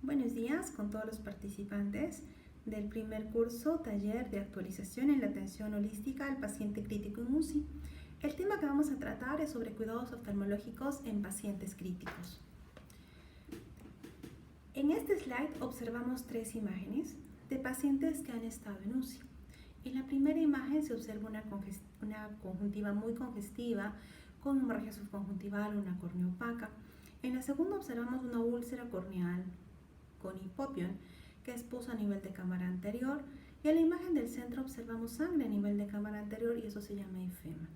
Buenos días con todos los participantes del primer curso taller de actualización en la atención holística al paciente crítico en UCI. El tema que vamos a tratar es sobre cuidados oftalmológicos en pacientes críticos. En este slide observamos tres imágenes de pacientes que han estado en UCI. En la primera imagen se observa una conjuntiva muy congestiva con hemorragia subconjuntival o una córnea opaca. En la segunda observamos una úlcera corneal con hipopión que expuso a nivel de cámara anterior, y en la imagen del centro observamos sangre a nivel de cámara anterior y eso se llama enfema.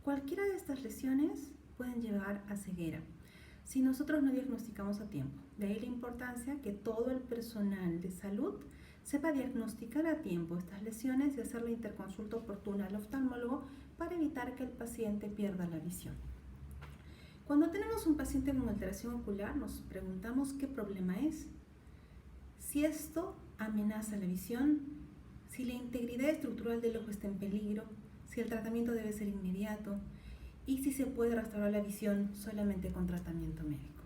Cualquiera de estas lesiones pueden llevar a ceguera si nosotros no diagnosticamos a tiempo. De ahí la importancia que todo el personal de salud sepa diagnosticar a tiempo estas lesiones y hacer la interconsulta oportuna al oftalmólogo para evitar que el paciente pierda la visión. Cuando tenemos un paciente con alteración ocular, nos preguntamos qué problema es. Si esto amenaza la visión, si la integridad estructural del ojo está en peligro, si el tratamiento debe ser inmediato y si se puede restaurar la visión solamente con tratamiento médico.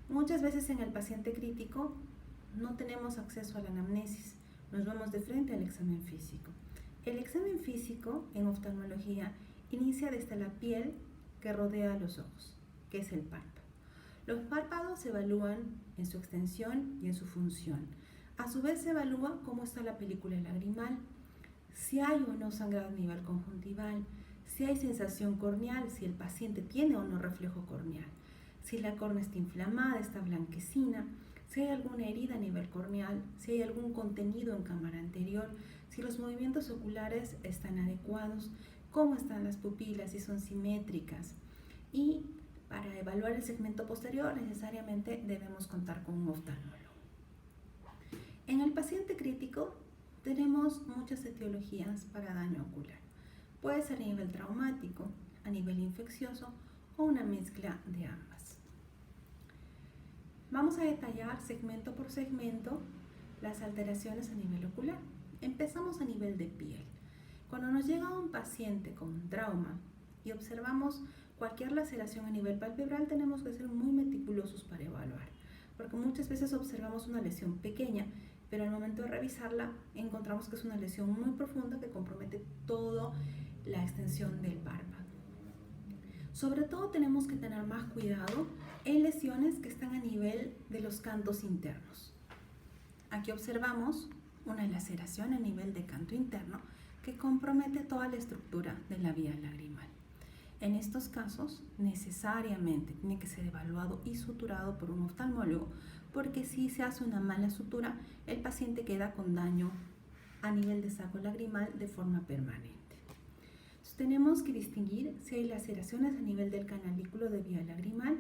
Muchas veces en el paciente crítico no tenemos acceso a la anamnesis, nos vamos de frente al examen físico. El examen físico en oftalmología inicia desde la piel que rodea los ojos, que es el párpado. Los párpados se evalúan en su extensión y en su función. A su vez se evalúa cómo está la película lagrimal, si hay o no sangrado a nivel conjuntival, si hay sensación corneal, si el paciente tiene o no reflejo corneal, si la córnea está inflamada, está blanquecina, si hay alguna herida a nivel corneal, si hay algún contenido en cámara anterior, si los movimientos oculares están adecuados, cómo están las pupilas, si son simétricas. Y para evaluar el segmento posterior necesariamente debemos contar con un oftalmólogo. En el paciente crítico tenemos muchas etiologías para daño ocular. Puede ser a nivel traumático, a nivel infeccioso o una mezcla de ambas. Vamos a detallar segmento por segmento las alteraciones a nivel ocular. Empezamos a nivel de piel. Cuando nos llega un paciente con un trauma y observamos cualquier laceración a nivel palpebral, tenemos que ser muy meticulosos para evaluar, porque muchas veces observamos una lesión pequeña, pero al momento de revisarla encontramos que es una lesión muy profunda que compromete toda la extensión del párpado. Sobre todo tenemos que tener más cuidado en lesiones que están a nivel de los cantos internos. Aquí observamos una laceración a nivel de canto interno que compromete toda la estructura de la vía lagrimal. En estos casos, necesariamente tiene que ser evaluado y suturado por un oftalmólogo, porque si se hace una mala sutura, el paciente queda con daño a nivel de saco lagrimal de forma permanente. Entonces, tenemos que distinguir si hay laceraciones a nivel del canalículo de vía lagrimal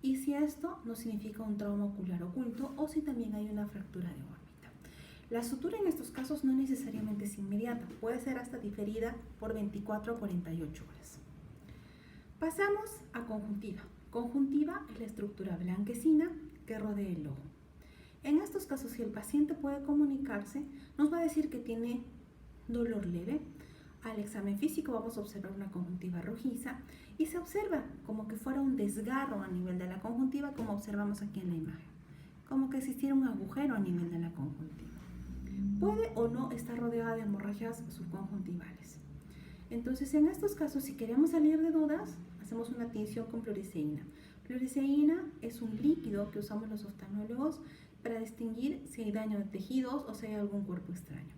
y si esto no significa un trauma ocular oculto o si también hay una fractura de órbita. La sutura en estos casos no necesariamente es inmediata, puede ser hasta diferida por 24 a 48 horas. Pasamos a conjuntiva. Conjuntiva es la estructura blanquecina que rodea el ojo. En estos casos, si el paciente puede comunicarse, nos va a decir que tiene dolor leve. Al examen físico vamos a observar una conjuntiva rojiza y se observa como que fuera un desgarro a nivel de la conjuntiva, como observamos aquí en la imagen, como que existiera un agujero a nivel de la conjuntiva. Puede o no estar rodeada de hemorragias subconjuntivales. Entonces, en estos casos, si queremos salir de dudas, hacemos una tinción con pluriceína. Pluriceína es un líquido que usamos los oftalmólogos para distinguir si hay daño de tejidos o si hay algún cuerpo extraño.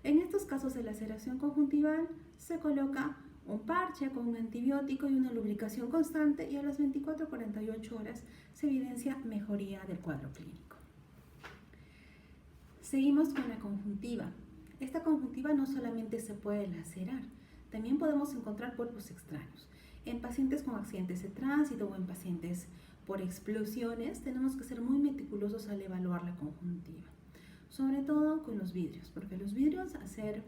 En estos casos de laceración conjuntival se coloca un parche con un antibiótico y una lubricación constante y a las 24 a 48 horas se evidencia mejoría del cuadro clínico. Seguimos con la conjuntiva. Esta conjuntiva no solamente se puede lacerar, también podemos encontrar cuerpos extraños. En pacientes con accidentes de tránsito o en pacientes por explosiones, tenemos que ser muy meticulosos al evaluar la conjuntiva. Sobre todo con los vidrios, porque los vidrios, al ser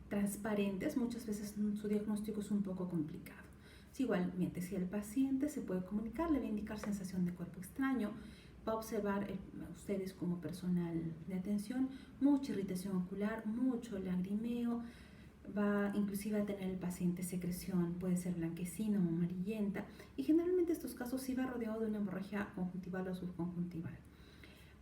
transparentes, muchas veces su diagnóstico es un poco complicado. Igualmente, si el paciente se puede comunicar, le va a indicar sensación de cuerpo extraño, va a observar ustedes como personal de atención mucha irritación ocular, mucho lagrimeo, va inclusive a tener el paciente secreción, puede ser blanquecina o amarillenta, y generalmente estos casos sí va rodeado de una hemorragia conjuntival o subconjuntival.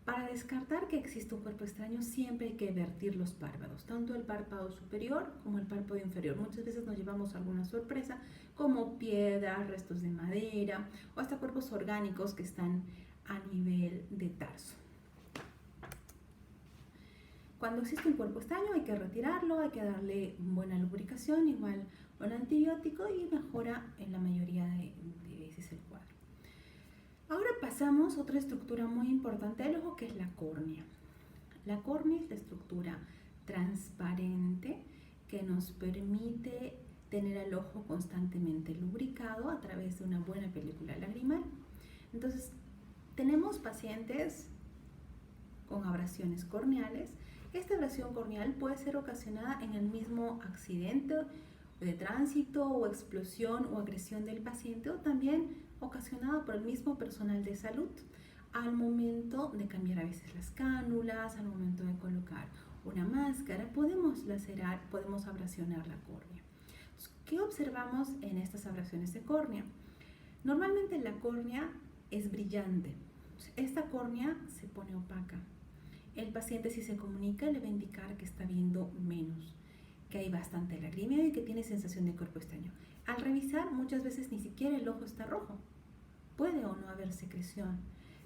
Para descartar que existe un cuerpo extraño siempre hay que vertir los párpados, tanto el párpado superior como el párpado inferior. Muchas veces nos llevamos alguna sorpresa como piedras, restos de madera o hasta cuerpos orgánicos que están a nivel de tarso. Cuando existe un cuerpo extraño hay que retirarlo, hay que darle buena lubricación, igual un antibiótico y mejora en la mayoría de veces el cuadro. Ahora pasamos a otra estructura muy importante del ojo que es la córnea. La córnea es la estructura transparente que nos permite tener el ojo constantemente lubricado a través de una buena película lagrimal. Entonces, tenemos pacientes con abrasiones corneales. Esta abrasión corneal puede ser ocasionada en el mismo accidente de tránsito o explosión o agresión del paciente o también ocasionada por el mismo personal de salud al momento de cambiar a veces las cánulas, al momento de colocar una máscara, podemos lacerar, podemos abrasionar la córnea. ¿Qué observamos en estas abrasiones de córnea? Normalmente la córnea es brillante. Esta córnea se pone opaca. El paciente, si se comunica, le va a indicar que está viendo menos, que hay bastante lagrimeo y que tiene sensación de cuerpo extraño. Al revisar, muchas veces ni siquiera el ojo está rojo. Puede o no haber secreción,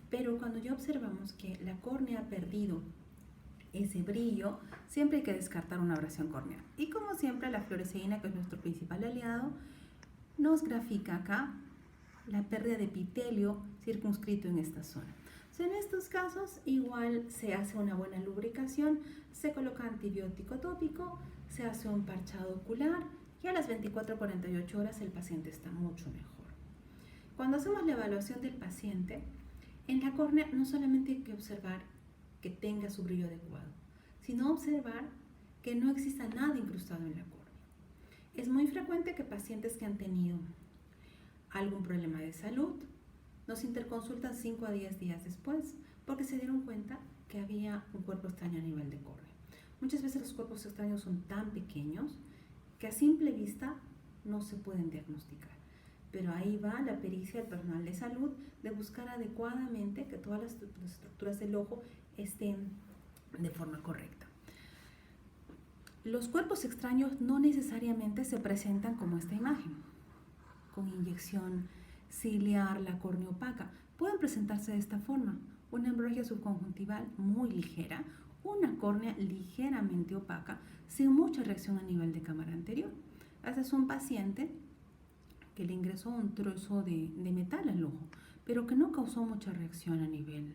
pero cuando ya observamos que la córnea ha perdido ese brillo, siempre hay que descartar una abrasión córnea. Y como siempre, la fluoresceína, que es nuestro principal aliado, nos grafica acá la pérdida de epitelio circunscrito en esta zona. En estos casos, igual se hace una buena lubricación, se coloca antibiótico tópico, se hace un parchado ocular y a las 24 a 48 horas el paciente está mucho mejor. Cuando hacemos la evaluación del paciente, en la córnea no solamente hay que observar que tenga su brillo adecuado, sino observar que no exista nada incrustado en la córnea. Es muy frecuente que pacientes que han tenido algún problema de salud nos interconsultan 5 a 10 días después porque se dieron cuenta que había un cuerpo extraño a nivel de córnea. Muchas veces los cuerpos extraños son tan pequeños que a simple vista no se pueden diagnosticar. Pero ahí va la pericia del personal de salud de buscar adecuadamente que todas las estructuras del ojo estén de forma correcta. Los cuerpos extraños no necesariamente se presentan como esta imagen, con inyección ciliar, la córnea opaca. Pueden presentarse de esta forma: una hemorragia subconjuntival muy ligera, una córnea ligeramente opaca, sin mucha reacción a nivel de cámara anterior. Este es un paciente que le ingresó un trozo de metal al ojo, pero que no causó mucha reacción a nivel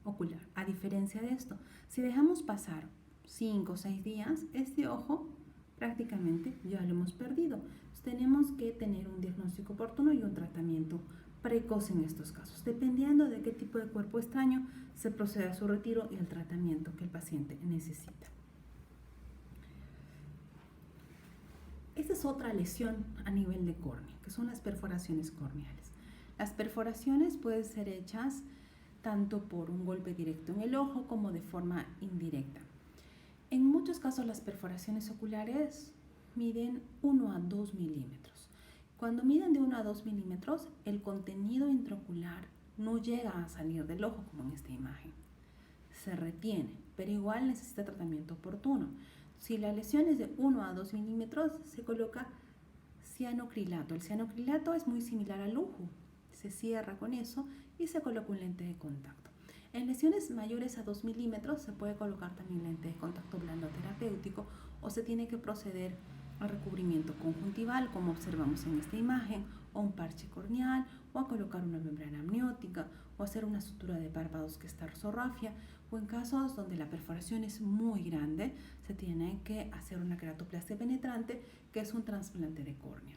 ocular. A diferencia de esto, si dejamos pasar 5 o 6 días, este ojo prácticamente ya lo hemos perdido. Entonces, tenemos que tener un diagnóstico oportuno y un tratamiento precoz en estos casos, dependiendo de qué tipo de cuerpo extraño se procede a su retiro y el tratamiento que el paciente necesita. Esta es otra lesión a nivel de córnea, que son las perforaciones corneales. Las perforaciones pueden ser hechas tanto por un golpe directo en el ojo como de forma indirecta. En muchos casos las perforaciones oculares miden 1 a 2 milímetros. Cuando miden de 1 a 2 milímetros, el contenido intraocular no llega a salir del ojo como en esta imagen. Se retiene, pero igual necesita tratamiento oportuno. Si la lesión es de 1 a 2 milímetros, se coloca cianocrilato. El cianocrilato es muy similar al lujo. Se cierra con eso y se coloca un lente de contacto. En lesiones mayores a 2 milímetros se puede colocar también lente de contacto blando terapéutico o se tiene que proceder a recubrimiento conjuntival, como observamos en esta imagen, o un parche corneal, o a colocar una membrana amniótica, o hacer una sutura de párpados que es tarsorrafia, o en casos donde la perforación es muy grande, se tiene que hacer una queratoplastia penetrante, que es un trasplante de córnea.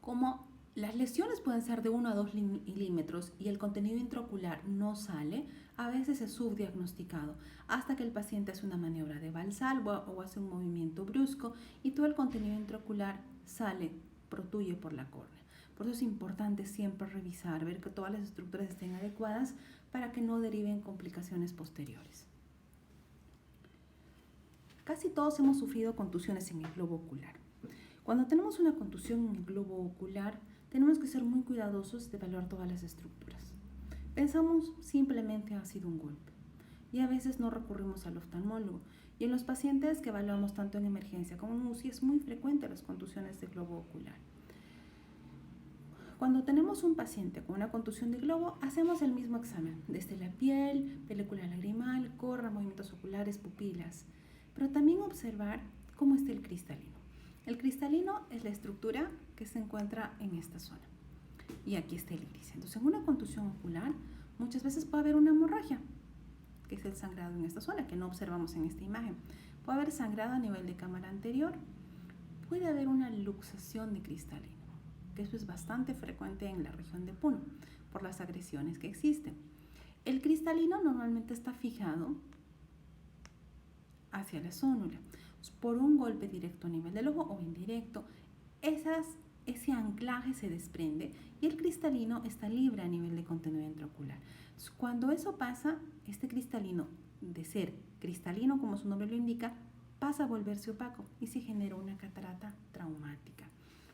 Como las lesiones pueden ser de 1 a 2 milímetros y el contenido intraocular no sale, a veces es subdiagnosticado hasta que el paciente hace una maniobra de Valsalva o hace un movimiento brusco y todo el contenido intraocular sale, protruye por la córnea. Por eso es importante siempre revisar, ver que todas las estructuras estén adecuadas para que no deriven complicaciones posteriores. Casi todos hemos sufrido contusiones en el globo ocular. Cuando tenemos una contusión en el globo ocular, tenemos que ser muy cuidadosos de evaluar todas las estructuras. Pensamos simplemente ha sido un golpe y a veces no recurrimos al oftalmólogo. Y en los pacientes que evaluamos tanto en emergencia como en UCI es muy frecuente las contusiones de globo ocular. Cuando tenemos un paciente con una contusión de globo, hacemos el mismo examen, desde la piel, película lagrimal, corra, movimientos oculares, pupilas, pero también observar cómo está el cristalino. El cristalino es la estructura que se encuentra en esta zona y aquí está el iris. Entonces, en una contusión ocular, muchas veces puede haber una hemorragia, que es el sangrado en esta zona, que no observamos en esta imagen. Puede haber sangrado a nivel de cámara anterior, puede haber una luxación de cristalino, que eso es bastante frecuente en la región de Puno, por las agresiones que existen. El cristalino normalmente está fijado hacia la zónula, por un golpe directo a nivel del ojo o indirecto. Ese anclaje se desprende y el cristalino está libre a nivel de contenido intraocular. Cuando eso pasa, este cristalino, de ser cristalino como su nombre lo indica, pasa a volverse opaco y se genera una catarata traumática.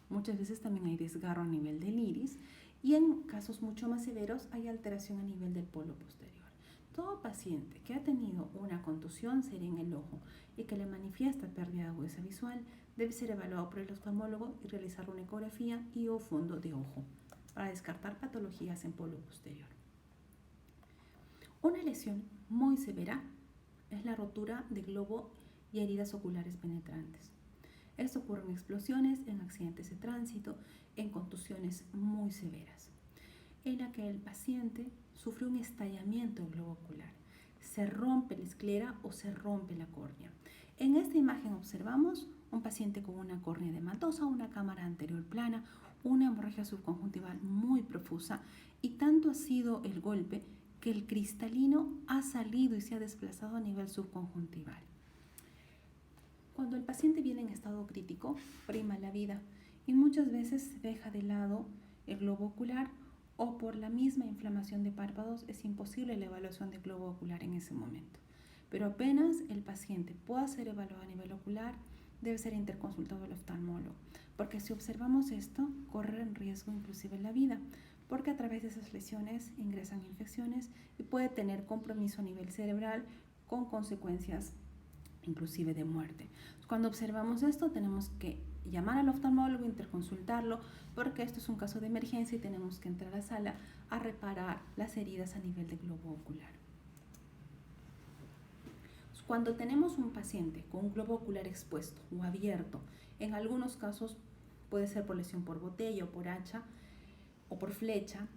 Muchas veces también hay desgarro a nivel del iris y en casos mucho más severos hay alteración a nivel del polo posterior. Todo paciente que ha tenido una contusión seria en el ojo y que le manifiesta pérdida de agudeza visual debe ser evaluado por el oftalmólogo y realizar una ecografía y o fondo de ojo para descartar patologías en polo posterior. Una lesión muy severa es la rotura de globo y heridas oculares penetrantes. Esto ocurre en explosiones, en accidentes de tránsito, en contusiones muy severas, en la que el paciente sufre un estallamiento del globo ocular, se rompe la esclera o se rompe la córnea. En esta imagen observamos un paciente con una córnea edematosa, una cámara anterior plana, una hemorragia subconjuntival muy profusa y tanto ha sido el golpe que el cristalino ha salido y se ha desplazado a nivel subconjuntival. Cuando el paciente viene en estado crítico, prima la vida y muchas veces se deja de lado el globo ocular o por la misma inflamación de párpados es imposible la evaluación del globo ocular en ese momento. Pero apenas el paciente pueda ser evaluado a nivel ocular, debe ser interconsultado al oftalmólogo, porque si observamos esto, corre en riesgo inclusive la vida, porque a través de esas lesiones ingresan infecciones y puede tener compromiso a nivel cerebral con consecuencias inclusive de muerte. Cuando observamos esto, tenemos que llamar al oftalmólogo, interconsultarlo, porque esto es un caso de emergencia y tenemos que entrar a la sala a reparar las heridas a nivel de globo ocular. Cuando tenemos un paciente con un globo ocular expuesto o abierto, en algunos casos puede ser por lesión por botella o por hacha o por flecha,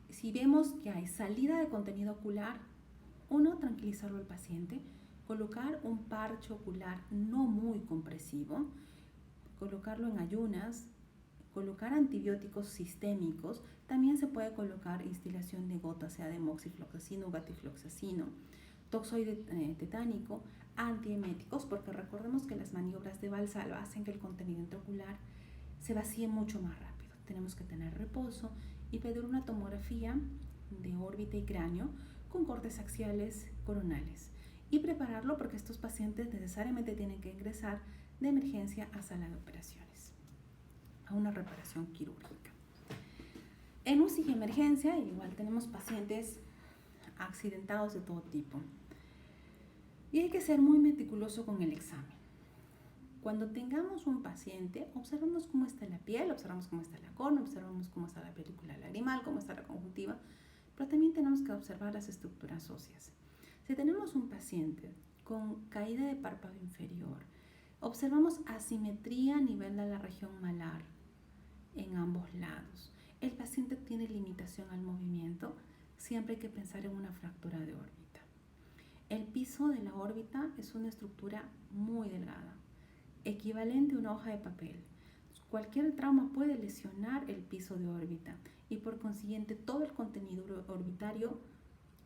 si vemos que hay salida de contenido ocular, uno, tranquilizarlo al paciente, colocar un parche ocular no muy compresivo, colocarlo en ayunas, colocar antibióticos sistémicos, también se puede colocar instilación de gotas, sea de moxifloxacino o gatifloxacino, toxoide tetánico, antieméticos, porque recordemos que las maniobras de Valsalva hacen que el contenido intraocular se vacíe mucho más rápido. Tenemos que tener reposo y pedir una tomografía de órbita y cráneo con cortes axiales coronales y prepararlo porque estos pacientes necesariamente tienen que ingresar de emergencia a sala de operaciones, a una reparación quirúrgica. En UCI y emergencia igual tenemos pacientes accidentados de todo tipo y hay que ser muy meticuloso con el examen. Cuando tengamos un paciente, observamos cómo está la piel, observamos cómo está la córnea, observamos cómo está la película lagrimal, cómo está la conjuntiva, pero también tenemos que observar las estructuras óseas. Si tenemos un paciente con caída de párpado inferior, observamos asimetría a nivel de la región malar en ambos lados. El paciente tiene limitación al movimiento, siempre hay que pensar en una fractura de órbita. El piso de la órbita es una estructura muy delgada, equivalente a una hoja de papel. Cualquier trauma puede lesionar el piso de órbita y por consiguiente todo el contenido orbitario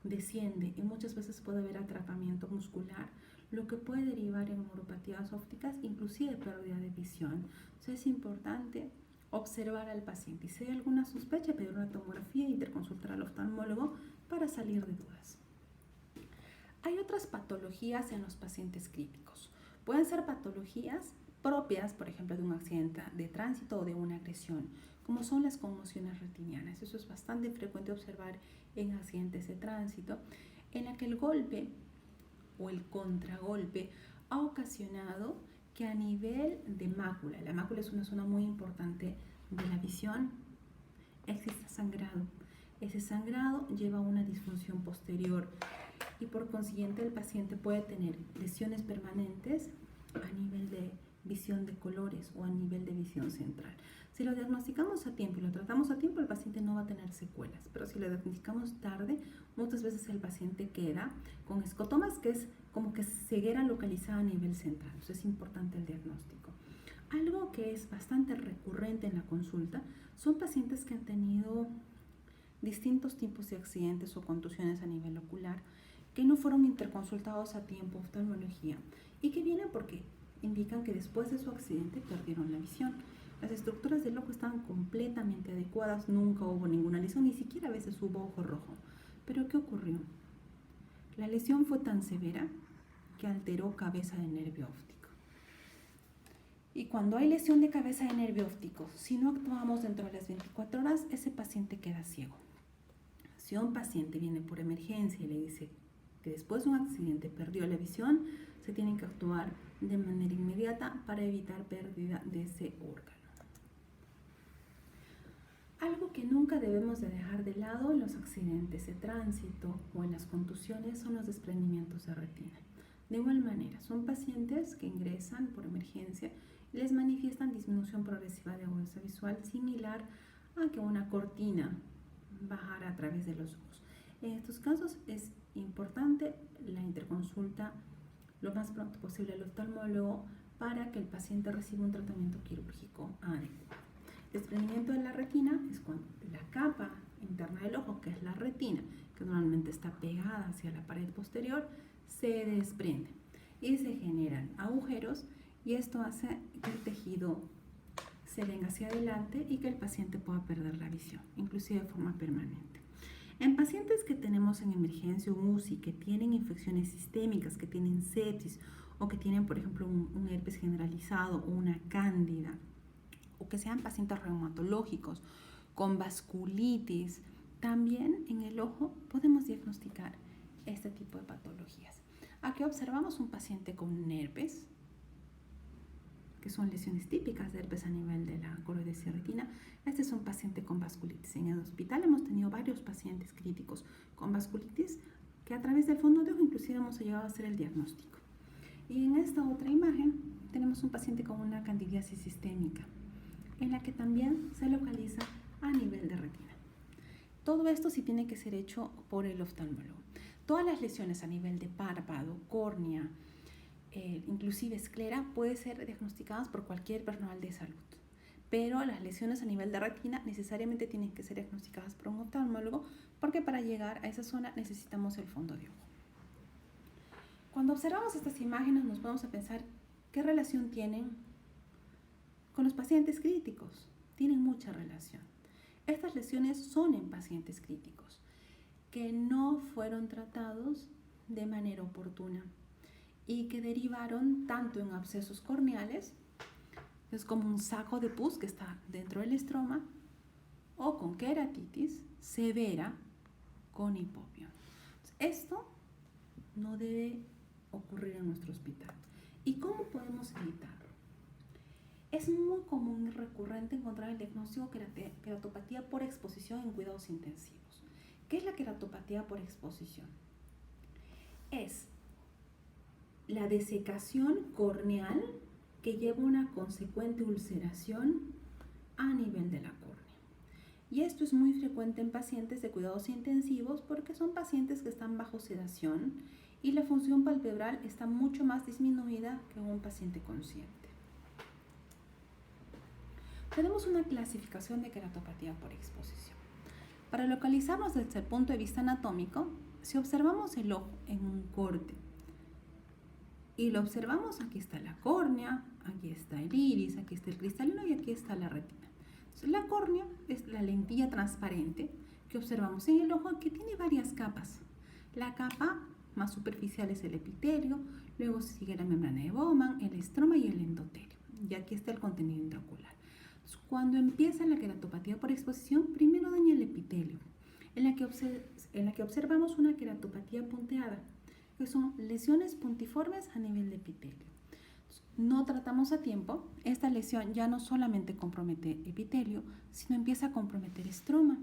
desciende y muchas veces puede haber atrapamiento muscular, lo que puede derivar en neuropatías ópticas, inclusive pérdida de visión. Entonces es importante observar al paciente y si hay alguna sospecha, pedir una tomografía e interconsultar al oftalmólogo para salir de dudas. Hay otras patologías en los pacientes críticos. Pueden ser patologías propias, por ejemplo, de un accidente de tránsito o de una agresión, como son las conmociones retinianas. Eso es bastante frecuente observar en accidentes de tránsito, en la que el golpe o el contragolpe ha ocasionado que a nivel de mácula, la mácula es una zona muy importante de la visión, existe sangrado. Ese sangrado lleva a una disfunción posterior y por consiguiente el paciente puede tener lesiones permanentes a nivel de visión de colores o a nivel de visión central. Si lo diagnosticamos a tiempo y lo tratamos a tiempo, el paciente no va a tener secuelas, pero si lo diagnosticamos tarde, muchas veces el paciente queda con escotomas, que es como que ceguera localizada a nivel central. Entonces es importante el diagnóstico. Algo que es bastante recurrente en la consulta son pacientes que han tenido distintos tipos de accidentes o contusiones a nivel ocular que no fueron interconsultados a tiempo, oftalmología, y que vienen porque indican que después de su accidente perdieron la visión. Las estructuras del ojo estaban completamente adecuadas, nunca hubo ninguna lesión, ni siquiera a veces hubo ojo rojo. Pero ¿qué ocurrió? La lesión fue tan severa que alteró cabeza de nervio óptico. Y cuando hay lesión de cabeza de nervio óptico, si no actuamos dentro de las 24 horas, ese paciente queda ciego. Si un paciente viene por emergencia y le dice que después de un accidente perdió la visión, se tiene que actuar de manera inmediata para evitar pérdida de ese órgano. Algo que nunca debemos de dejar de lado en los accidentes de tránsito o en las contusiones son los desprendimientos de retina. De igual manera, son pacientes que ingresan por emergencia y les manifiestan disminución progresiva de agudeza visual similar a que una cortina bajara a través de los ojos. En estos casos es importante la interconsulta lo más pronto posible al oftalmólogo para que el paciente reciba un tratamiento quirúrgico adecuado. El desprendimiento de la retina es cuando la capa interna del ojo, que es la retina, que normalmente está pegada hacia la pared posterior, se desprende y se generan agujeros, y esto hace que el tejido se venga hacia adelante y que el paciente pueda perder la visión, inclusive de forma permanente. En pacientes que tenemos en emergencia un UCI, que tienen infecciones sistémicas, que tienen sepsis o que tienen, por ejemplo, un herpes generalizado o una cándida, o que sean pacientes reumatológicos con vasculitis, también en el ojo podemos diagnosticar este tipo de patologías. Aquí observamos un paciente con herpes, que son lesiones típicas de herpes a nivel de la coroides y retina. Este es un paciente con vasculitis. En el hospital hemos tenido varios pacientes críticos con vasculitis que a través del fondo de ojo inclusive hemos llegado a hacer el diagnóstico. Y en esta otra imagen tenemos un paciente con una candidiasis sistémica, en la que también se localiza a nivel de retina. Todo esto sí tiene que ser hecho por el oftalmólogo. Todas las lesiones a nivel de párpado, córnea, inclusive esclera, pueden ser diagnosticadas por cualquier personal de salud. Pero las lesiones a nivel de retina necesariamente tienen que ser diagnosticadas por un oftalmólogo, porque para llegar a esa zona necesitamos el fondo de ojo. Cuando observamos estas imágenes nos vamos a pensar qué relación tienen con los pacientes críticos. Tienen mucha relación. Estas lesiones son en pacientes críticos que no fueron tratados de manera oportuna y que derivaron tanto en abscesos corneales, es como un saco de pus que está dentro del estroma, o con queratitis severa con hipopio. Esto no debe ocurrir en nuestro hospital. ¿Y cómo podemos evitarlo? Es muy común y recurrente encontrar el diagnóstico de queratopatía por exposición en cuidados intensivos. ¿Qué es la queratopatía por exposición? Es la desecación corneal que lleva una consecuente ulceración a nivel de la córnea. Y esto es muy frecuente en pacientes de cuidados intensivos porque son pacientes que están bajo sedación y la función palpebral está mucho más disminuida que en un paciente consciente. Tenemos una clasificación de queratopatía por exposición. Para localizarnos desde el punto de vista anatómico, si observamos el ojo en un corte y lo observamos, aquí está la córnea, aquí está el iris, aquí está el cristalino y aquí está la retina. Entonces, la córnea es la lentilla transparente que observamos en el ojo, que tiene varias capas. La capa más superficial es el epitelio, luego sigue la membrana de Bowman, el estroma y el endotelio. Y aquí está el contenido intraocular. Cuando empieza la queratopatía por exposición, primero daña el epitelio, en la que observamos una queratopatía punteada, que son lesiones puntiformes a nivel de epitelio. No tratamos a tiempo, esta lesión ya no solamente compromete epitelio, sino empieza a comprometer estroma.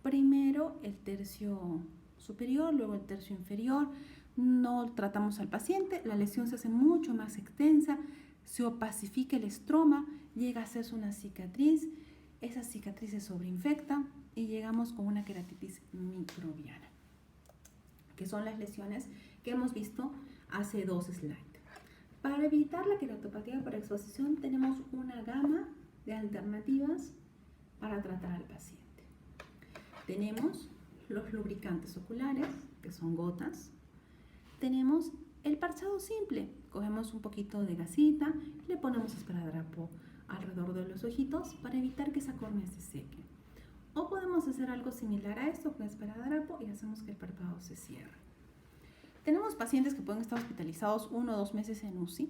Primero el tercio superior, luego el tercio inferior. No tratamos al paciente, la lesión se hace mucho más extensa, se opacifica el estroma, llega a hacerse una cicatriz, esa cicatriz se sobreinfecta y llegamos con una queratitis microbiana, que son las lesiones que hemos visto hace 2 slides. Para evitar la queratopatía por exposición tenemos una gama de alternativas para tratar al paciente. Tenemos los lubricantes oculares, que son gotas. Tenemos el parchado simple. Cogemos un poquito de gasita, le ponemos esparadrapo alrededor de los ojitos para evitar que esa córnea se seque. O podemos hacer algo similar a esto con esparadrapo y hacemos que el párpado se cierre. Tenemos pacientes que pueden estar hospitalizados 1 o 2 meses en UCI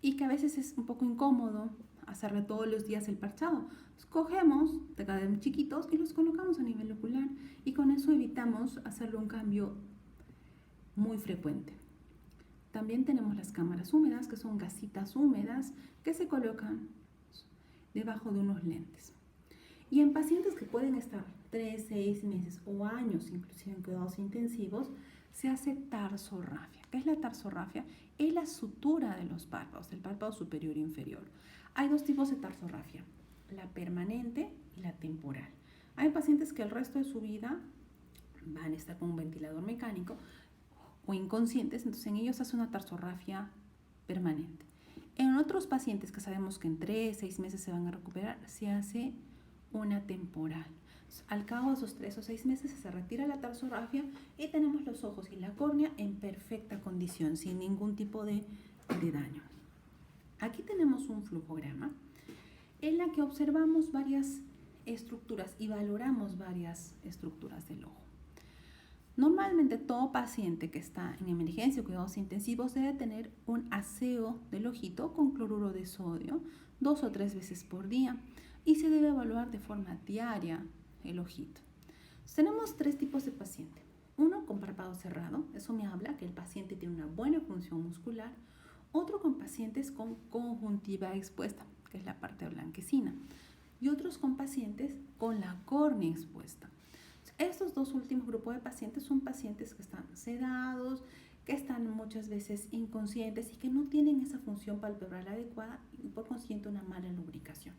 y que a veces es un poco incómodo hacerle todos los días el parchado. Cogemos de chiquitos y los colocamos a nivel ocular y con eso evitamos hacerle un cambio muy frecuente. También tenemos las cámaras húmedas, que son gasitas húmedas que se colocan debajo de unos lentes. Y en pacientes que pueden estar 3, 6 meses o años, inclusive en cuidados intensivos, se hace tarsorrafia. ¿Qué es la tarsorrafia? Es la sutura de los párpados, el párpado superior e inferior. Hay 2 tipos de tarsorrafia, la permanente y la temporal. Hay pacientes que el resto de su vida van a estar con un ventilador mecánico o inconscientes, entonces en ellos se hace una tarsorrafia permanente. En otros pacientes que sabemos que en 3, 6 meses se van a recuperar, se hace una temporal. Al cabo de esos 3 o 6 meses se retira la tarsorrafia y tenemos los ojos y la córnea en perfecta condición, sin ningún tipo de daño. Aquí tenemos un flujograma en la que observamos varias estructuras y valoramos varias estructuras del ojo. Normalmente todo paciente que está en emergencia o cuidados intensivos debe tener un aseo del ojito con cloruro de sodio 2 o 3 veces por día y se debe evaluar de forma diaria el ojito. Entonces, tenemos 3 tipos de paciente. Uno con párpado cerrado, eso me habla que el paciente tiene una buena función muscular. Otro con pacientes con conjuntiva expuesta, que es la parte blanquecina. Y otros con pacientes con la córnea expuesta. Estos 2 últimos grupos de pacientes son pacientes que están sedados, que están muchas veces inconscientes y que no tienen esa función palpebral adecuada y por consiguiente una mala lubricación.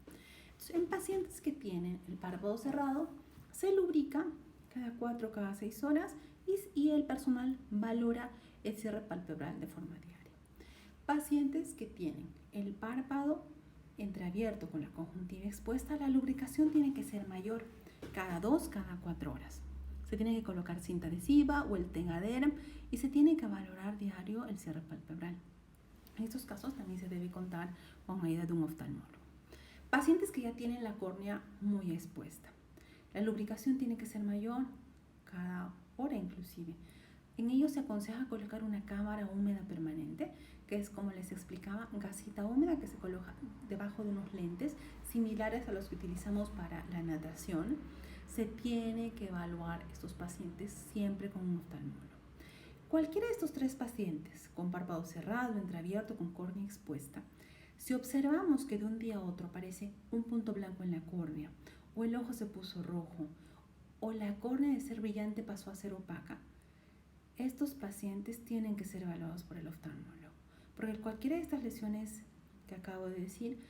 Entonces, en pacientes que tienen el párpado cerrado, se lubrica cada 4 o cada 6 horas y el personal valora el cierre palpebral de forma diaria. Pacientes que tienen el párpado entreabierto con la conjuntiva expuesta, la lubricación tiene que ser mayor cada 2, cada 4 horas. Se tiene que colocar cinta adhesiva o el Tegaderm y se tiene que valorar diario el cierre palpebral. En estos casos también se debe contar con ayuda de un oftalmólogo. Pacientes que ya tienen la córnea muy expuesta. La lubricación tiene que ser mayor cada hora inclusive. En ellos se aconseja colocar una cámara húmeda permanente, que es, como les explicaba, gasita húmeda que se coloca debajo de unos lentes similares a los que utilizamos para la natación. Se tiene que evaluar estos pacientes siempre con un oftalmólogo. Cualquiera de estos 3 pacientes, con párpado cerrado, entreabierto, con córnea expuesta, si observamos que de un día a otro aparece un punto blanco en la córnea, o el ojo se puso rojo, o la córnea de ser brillante pasó a ser opaca, estos pacientes tienen que ser evaluados por el oftalmólogo, porque cualquiera de estas lesiones que acabo de decir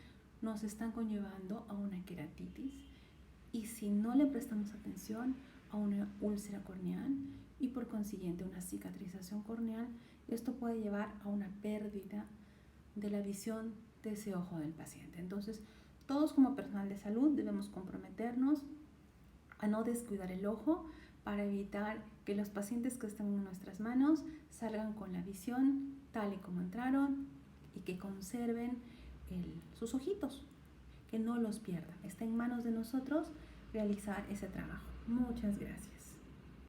nos están conllevando a una queratitis y si no le prestamos atención a una úlcera corneal y por consiguiente una cicatrización corneal, esto puede llevar a una pérdida de la visión de ese ojo del paciente. Entonces, todos como personal de salud debemos comprometernos a no descuidar el ojo para evitar que los pacientes que están en nuestras manos salgan con la visión tal y como entraron y que conserven sus ojitos, que no los pierdan. Está en manos de nosotros realizar ese trabajo. Muchas gracias.